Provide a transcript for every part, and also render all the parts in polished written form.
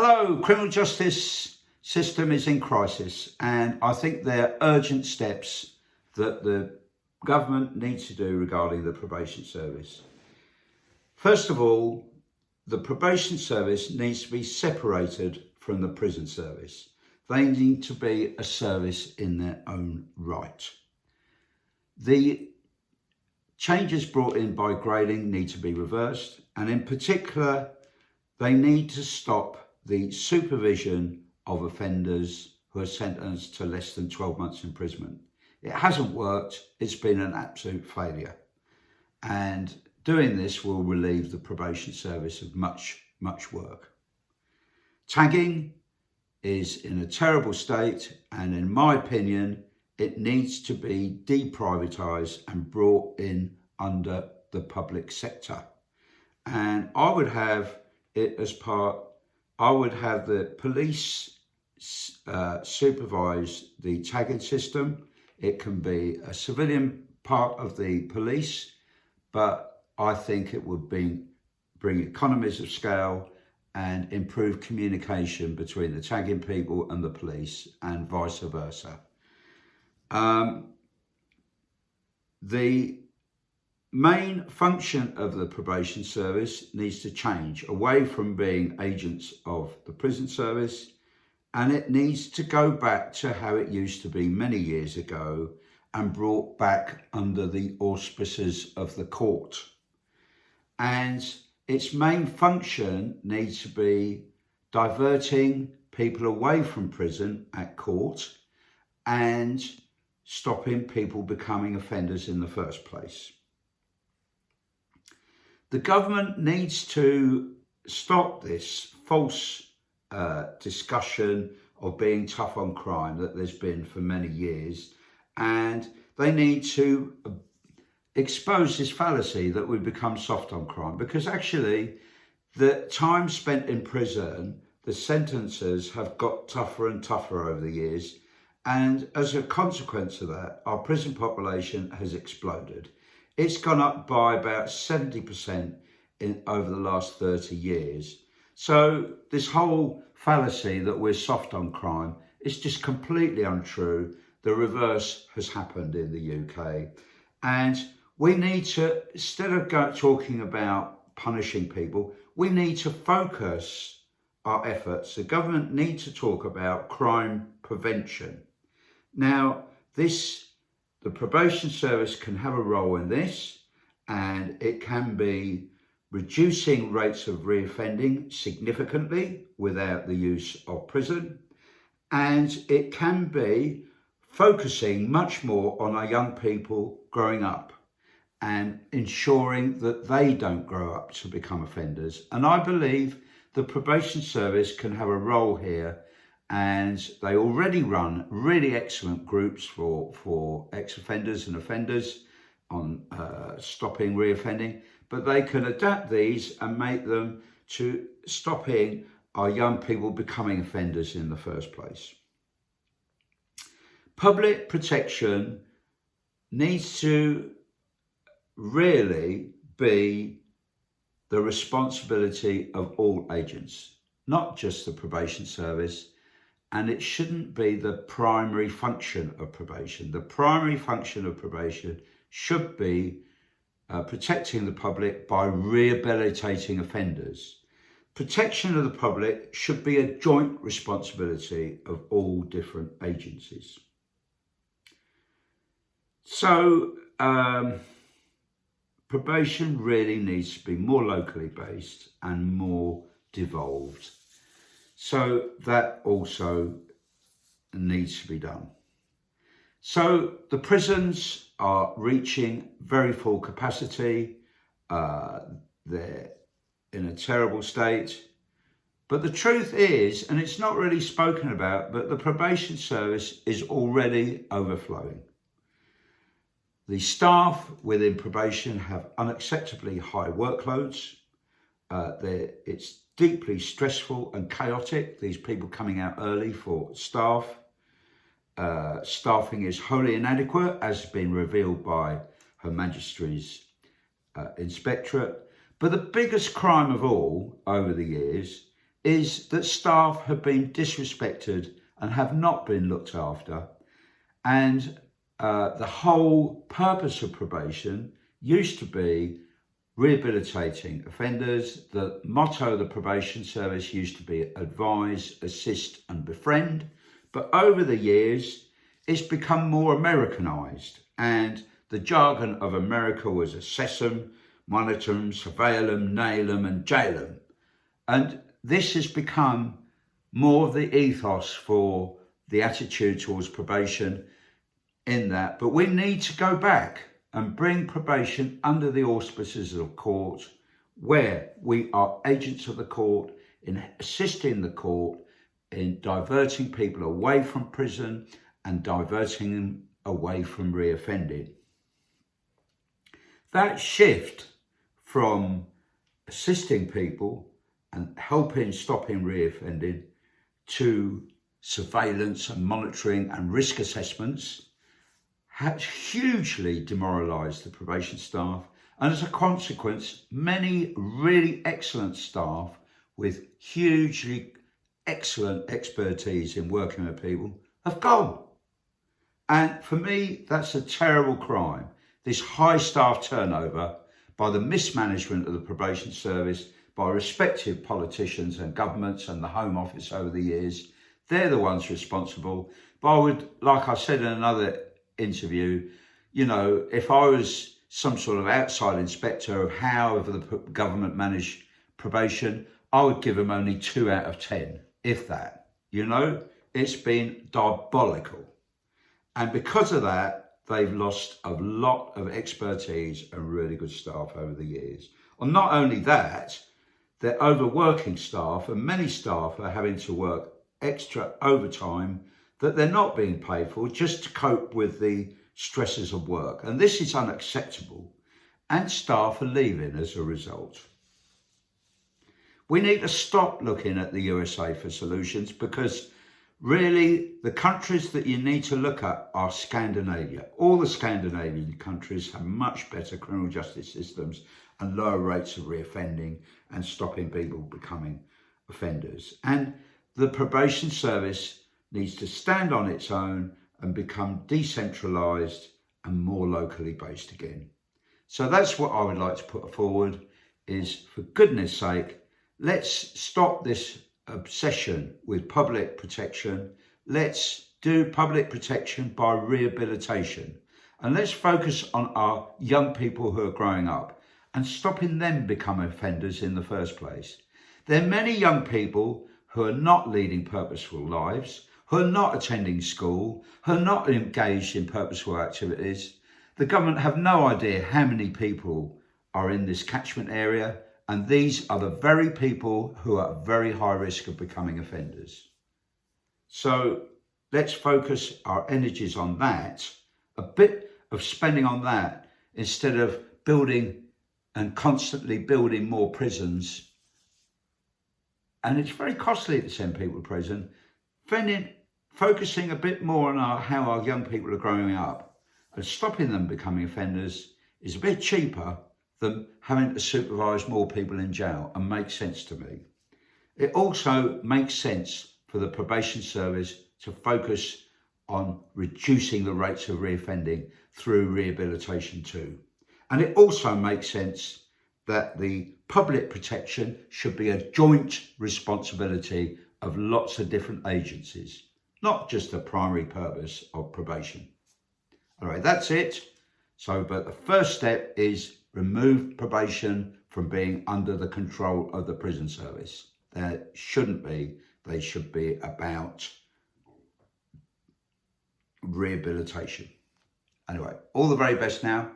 Hello, criminal justice system is in crisis, and I think there are urgent steps that the government needs to do regarding the probation service. First of all, the probation service needs to be separated from the prison service. They need to be a service in their own right. The changes brought in by grading need to be reversed, and in particular, they need to stop the supervision of offenders who are sentenced to less than 12 months imprisonment. It hasn't worked. It's been an absolute failure. And doing this will relieve the probation service of much work. Tagging is in a terrible state, and in my opinion, it needs to be deprivatised and brought in under the public sector. And I would have it as I would have the police supervise the tagging system. It can be a civilian part of the police, but I think it would bring economies of scale and improve communication between the tagging people and the police, and vice versa. The main function of the probation service needs to change away from being agents of the prison service, and it needs to go back to how it used to be many years ago and brought back under the auspices of the court. And its main function needs to be diverting people away from prison at court and stopping people becoming offenders in the first place. The government needs to stop this false discussion of being tough on crime that there's been for many years, and they need to expose this fallacy that we become soft on crime, because actually the time spent in prison, the sentences have got tougher and tougher over the years, and as a consequence of that, our prison population has exploded. It's gone up by about 70% over the last 30 years. So this whole fallacy that we're soft on crime is just completely untrue. The reverse has happened in the UK. And we need to, instead of talking about punishing people, we need to focus our efforts. The government needs to talk about crime prevention. Now, the probation service can have a role in this, and it can be reducing rates of reoffending significantly without the use of prison, and it can be focusing much more on our young people growing up and ensuring that they don't grow up to become offenders. And I believe the probation service can have a role here, and they already run really excellent groups for ex-offenders and offenders on stopping reoffending, but they can adapt these and make them to stopping our young people becoming offenders in the first place. Public protection needs to really be the responsibility of all agents, not just the probation service, and it shouldn't be the primary function of probation. The primary function of probation should be protecting the public by rehabilitating offenders. Protection of the public should be a joint responsibility of all different agencies. So probation really needs to be more locally based and more devolved. So that also needs to be done. So the prisons are reaching very full capacity. They're in a terrible state. But the truth is, and it's not really spoken about, but the probation service is already overflowing. The staff within probation have unacceptably high workloads. It's deeply stressful and chaotic, these people coming out early for staff. Staffing is wholly inadequate, as has been revealed by Her Majesty's Inspectorate. But the biggest crime of all over the years is that staff have been disrespected and have not been looked after. And the whole purpose of probation used to be rehabilitating offenders. The motto of the Probation Service used to be advise, assist and befriend. But over the years, it's become more Americanized, and the jargon of America was assess them, monitor them, surveil them, nail them and jail them. And this has become more of the ethos for the attitude towards probation in that. But we need to go back and bring probation under the auspices of court, where we are agents of the court in assisting the court in diverting people away from prison and diverting them away from reoffending. That shift from assisting people and helping stopping reoffending to surveillance and monitoring and risk assessments has hugely demoralised the probation staff, and as a consequence, many really excellent staff with hugely excellent expertise in working with people have gone. And for me, that's a terrible crime. This high staff turnover by the mismanagement of the probation service, by respective politicians and governments and the Home Office over the years, they're the ones responsible. But I would, like I said in another interview, you know, if I was some sort of outside inspector of how the government managed probation, I would give them only 2 out of 10, if that. You know, it's been diabolical. And because of that, they've lost a lot of expertise and really good staff over the years. And not only that, they're overworking staff, and many staff are having to work extra overtime that they're not being paid for just to cope with the stresses of work. And this is unacceptable, and staff are leaving as a result. We need to stop looking at the USA for solutions, because really the countries that you need to look at are Scandinavia. All the Scandinavian countries have much better criminal justice systems and lower rates of reoffending and stopping people becoming offenders. And the probation service needs to stand on its own and become decentralised and more locally based again. So that's what I would like to put forward is, for goodness sake, let's stop this obsession with public protection. Let's do public protection by rehabilitation. And let's focus on our young people who are growing up and stopping them becoming offenders in the first place. There are many young people who are not leading purposeful lives, who are not attending school, who are not engaged in purposeful activities. The government have no idea how many people are in this catchment area, and these are the very people who are at very high risk of becoming offenders. So let's focus our energies on that, a bit of spending on that, instead of building and constantly building more prisons. And it's very costly to send people to prison. Focusing a bit more on how our young people are growing up and stopping them becoming offenders is a bit cheaper than having to supervise more people in jail, and makes sense to me. It also makes sense for the probation service to focus on reducing the rates of reoffending through rehabilitation too. And it also makes sense that the public protection should be a joint responsibility of lots of different agencies, not just the primary purpose of probation. All right, that's it. So, but the first step is remove probation from being under the control of the prison service. There shouldn't be. They should be about rehabilitation. Anyway, all the very best now,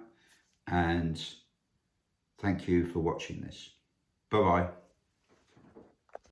and thank you for watching this. Bye-bye.